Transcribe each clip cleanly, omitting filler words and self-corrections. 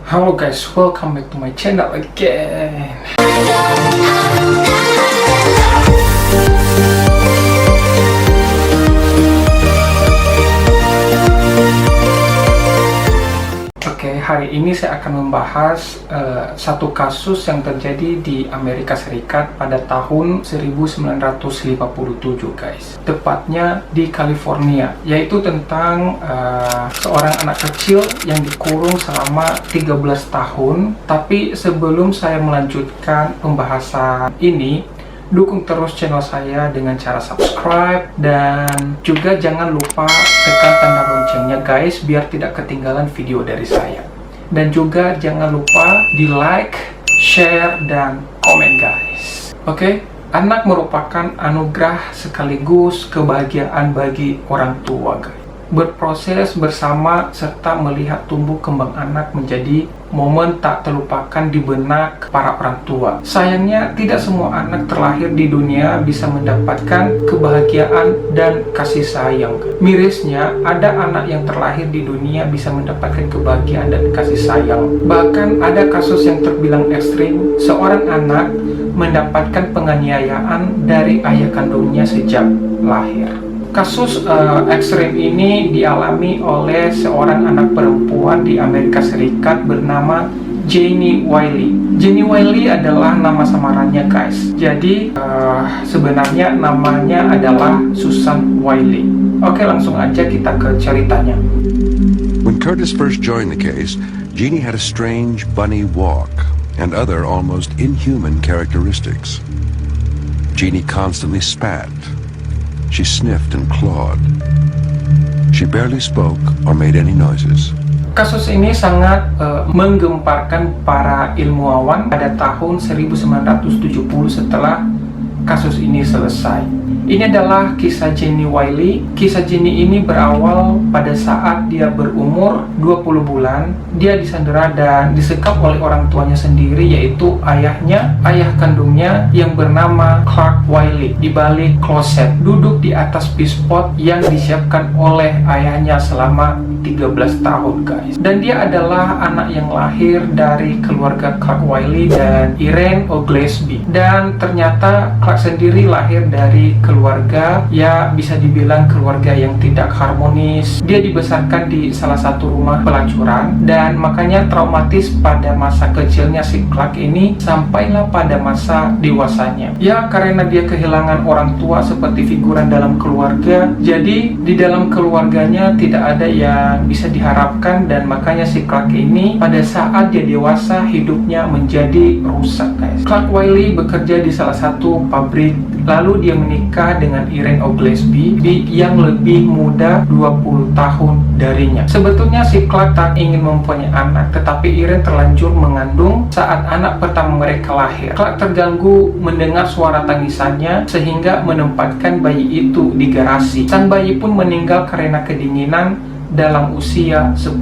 Halo guys, welcome back to my channel again. Oke, hari ini saya akan membahas satu kasus yang terjadi di Amerika Serikat pada tahun 1957 guys. Tepatnya di California, yaitu tentang seorang anak kecil yang dikurung selama 13 tahun. Tapi sebelum saya melanjutkan pembahasan ini, dukung terus channel saya dengan cara subscribe, dan juga jangan lupa tekan tanda loncengnya guys, biar tidak ketinggalan video dari saya. Dan juga jangan lupa di like, share, dan komen guys. Oke, anak merupakan anugerah sekaligus kebahagiaan bagi orang tua guys. Berproses bersama serta melihat tumbuh kembang anak menjadi momen tak terlupakan di benak para orang tua. Sayangnya tidak semua anak terlahir di dunia bisa mendapatkan kebahagiaan dan kasih sayang. Mirisnya, ada anak yang terlahir di dunia bisa mendapatkan kebahagiaan dan kasih sayang. Bahkan ada kasus yang terbilang ekstrim, seorang anak mendapatkan penganiayaan dari ayah kandungnya sejak lahir. Kasus ekstrim ini dialami oleh seorang anak perempuan di Amerika Serikat bernama Jeannie Wiley. Jeannie Wiley adalah nama samarannya guys. Jadi sebenarnya namanya adalah Susan Wiley. Oke, langsung aja kita ke ceritanya. When Curtis first joined the case, Jeannie had a strange bunny walk and other almost inhuman characteristics. Jeannie constantly spat. She sniffed and clawed. She barely spoke or made any noises. Kasus ini sangat menggemparkan para ilmuwan pada tahun 1970 setelah kasus ini selesai. Ini adalah kisah Jeannie Wiley. Kisah Jeannie ini berawal pada saat dia berumur 20 bulan. Dia disandera dan disekap oleh orang tuanya sendiri, yaitu ayah kandungnya yang bernama Clark Wiley, di balik kloset, duduk di atas pispot yang disiapkan oleh ayahnya selama 13 tahun guys. Dan dia adalah anak yang lahir dari keluarga Clark Wiley dan Irene Oglesby. Dan ternyata Clark sendiri lahir dari keluarga, ya bisa dibilang keluarga yang tidak harmonis. Dia dibesarkan di salah satu rumah pelacuran, dan makanya traumatis pada masa kecilnya si Clark ini sampailah pada masa dewasanya. Ya karena dia kehilangan orang tua seperti figuran dalam keluarga, jadi di dalam keluarganya tidak ada yang bisa diharapkan, dan makanya si Clark ini pada saat dia dewasa hidupnya menjadi rusak guys. Clark Wiley bekerja di salah satu pabrik, lalu dia menikah dengan Irene Oglesby yang lebih muda 20 tahun darinya. Sebetulnya si Clark tak ingin mempunyai anak, tetapi Irene terlanjur mengandung saat anak pertama mereka lahir. Clark terganggu mendengar suara tangisannya sehingga menempatkan bayi itu di garasi. Sang bayi pun meninggal karena kedinginan dalam usia 10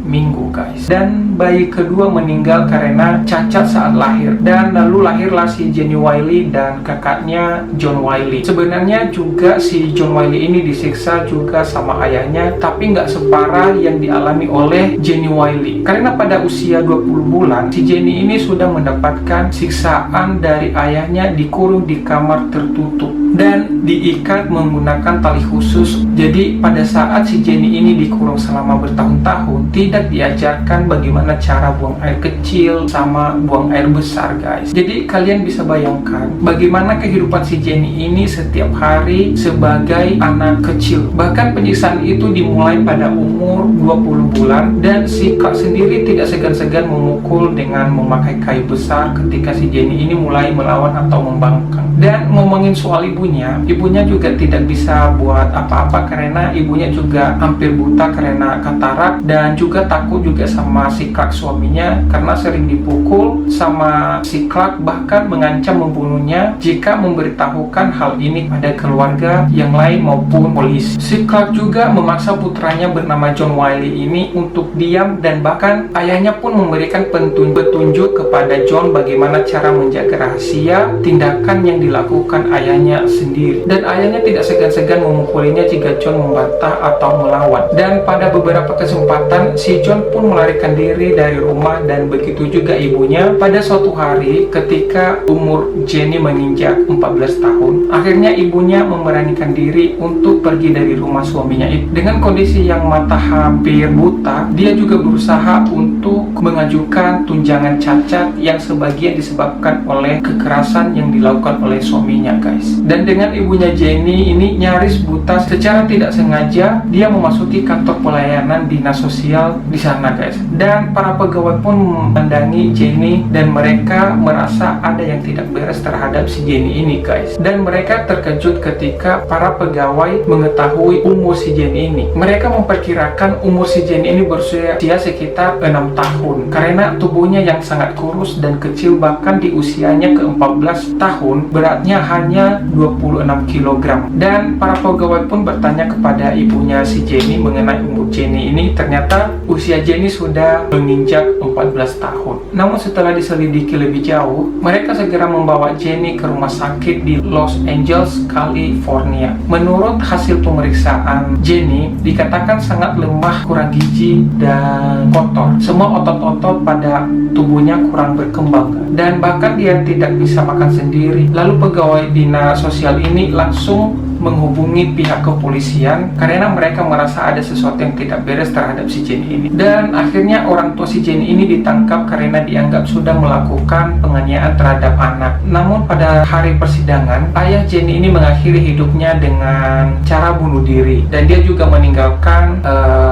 minggu guys. Dan bayi kedua meninggal karena cacat saat lahir. Dan lalu lahirlah si Jeannie Wiley dan kakaknya John Wiley. Sebenarnya juga si John Wiley ini disiksa juga sama ayahnya, tapi nggak separah yang dialami oleh Jeannie Wiley. Karena pada usia 20 bulan si Jeannie ini sudah mendapatkan siksaan dari ayahnya, dikurung di kamar tertutup dan diikat menggunakan tali khusus. Jadi pada saat si Jeannie ini dikurung selama bertahun-tahun, tidak diajarkan bagaimana cara buang air kecil sama buang air besar guys. Jadi kalian bisa bayangkan bagaimana kehidupan si Jeannie ini setiap hari sebagai anak kecil. Bahkan penyiksaan itu dimulai pada umur 20 bulan, dan si Clark sendiri tidak segan-segan memukul dengan memakai kayu besar ketika si Jeannie ini mulai melawan atau membangkang. Dan ngomongin soal ibunya juga tidak bisa buat apa-apa karena ibunya juga hampir buta karena katarak, dan juga takut juga sama si Clark suaminya karena sering dipukul sama si Clark, bahkan mengancam membunuhnya jika memberitahukan hal ini pada keluarga yang lain maupun polisi. Si Clark juga memaksa putranya bernama John Wiley ini untuk diam, dan bahkan ayahnya pun memberikan petunjuk kepada John bagaimana cara menjaga rahasia tindakan yang dilakukan ayahnya sendiri. Dan ayahnya tidak segan-segan memukulinya jika John membantah atau melawan. Dan Dan pada beberapa kesempatan si John pun melarikan diri dari rumah, dan begitu juga ibunya. Pada suatu hari ketika umur Jenny menginjak 14 tahun, akhirnya ibunya memberanikan diri untuk pergi dari rumah suaminya itu. Dengan kondisi yang mata hampir buta, dia juga berusaha untuk mengajukan tunjangan cacat yang sebagian disebabkan oleh kekerasan yang dilakukan oleh suaminya, guys. Dan dengan ibunya Jenny ini nyaris buta, secara tidak sengaja dia memasuki kantor pelayanan dinas sosial di sana, guys. Dan para pegawai pun memandangi Jenny dan mereka merasa ada yang tidak beres terhadap si Jenny ini, guys. Dan mereka terkejut ketika para pegawai mengetahui umur si Jenny ini. Mereka memperkirakan umur si Jenny ini berusia sekitar 6 tahun karena tubuhnya yang sangat kurus dan kecil. Bahkan di usianya ke-14 tahun beratnya hanya 26 kg. Dan para pegawai pun bertanya kepada ibunya si Jenny mengenai umur Jenny ini. Ternyata usia Jenny sudah menginjak 14 tahun. Namun setelah diselidiki lebih jauh, mereka segera membawa Jenny ke rumah sakit di Los Angeles, California. Menurut hasil pemeriksaan Jenny, dikatakan sangat lemah, kurang gizi, dan kotor. Semua otot-otot pada tubuhnya kurang berkembang, dan bahkan dia tidak bisa makan sendiri. Lalu pegawai dinas sosial ini langsung menghubungi pihak kepolisian karena mereka merasa ada sesuatu yang tidak beres terhadap si Jenny ini. Dan akhirnya orang tua si Jenny ini ditangkap karena dianggap sudah melakukan penganiayaan terhadap anak. Namun pada hari persidangan, ayah Jenny ini mengakhiri hidupnya dengan cara bunuh diri, dan dia juga meninggalkan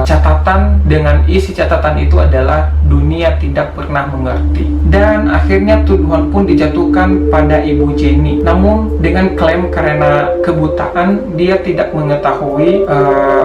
catatan dengan isi catatan itu adalah dunia tidak pernah mengerti. Dan akhirnya tuduhan pun dijatuhkan pada ibu Jenny. Namun dengan klaim karena kebutaan dia tidak mengetahui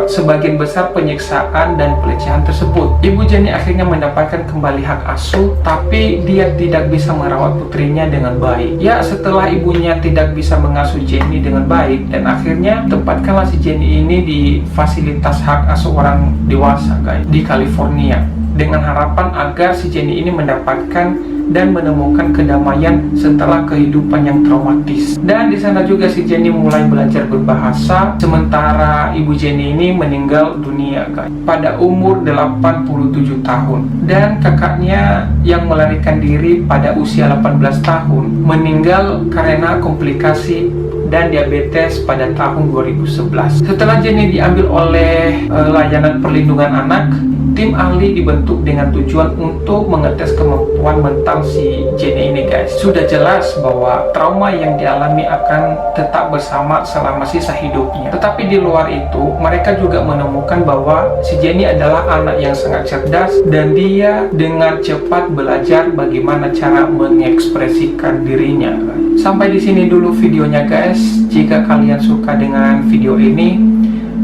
sebagian besar penyiksaan dan pelecehan tersebut. Ibu Jenny akhirnya mendapatkan kembali hak asuh, tapi dia tidak bisa merawat putrinya dengan baik. Ya, setelah ibunya tidak bisa mengasuh Jenny dengan baik, dan akhirnya tempatkanlah si Jenny ini di fasilitas hak asuh orang dewasa, guys, di California, dengan harapan agar si Jenny ini mendapatkan dan menemukan kedamaian setelah kehidupan yang traumatis. Dan di sana juga si Jenny mulai belajar berbahasa, sementara ibu Jenny ini meninggal dunia, guys, pada umur 87 tahun. Dan kakaknya yang melarikan diri pada usia 18 tahun meninggal karena komplikasi dan diabetes pada tahun 2011. Setelah Jenny diambil oleh layanan perlindungan anak, tim ahli dibentuk dengan tujuan untuk mengetes kemampuan mental si Jenny ini, guys. Sudah jelas bahwa trauma yang dialami akan tetap bersama selama sisa hidupnya. Tetapi di luar itu, mereka juga menemukan bahwa si Jenny adalah anak yang sangat cerdas, dan dia dengan cepat belajar bagaimana cara mengekspresikan dirinya, guys. Sampai di sini dulu videonya, guys. Jika kalian suka dengan video ini,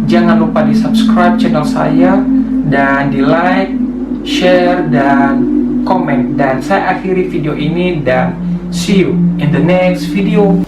jangan lupa di subscribe channel saya, dan di like, share, dan komen. Dan saya akhiri video ini, dan see you in the next video.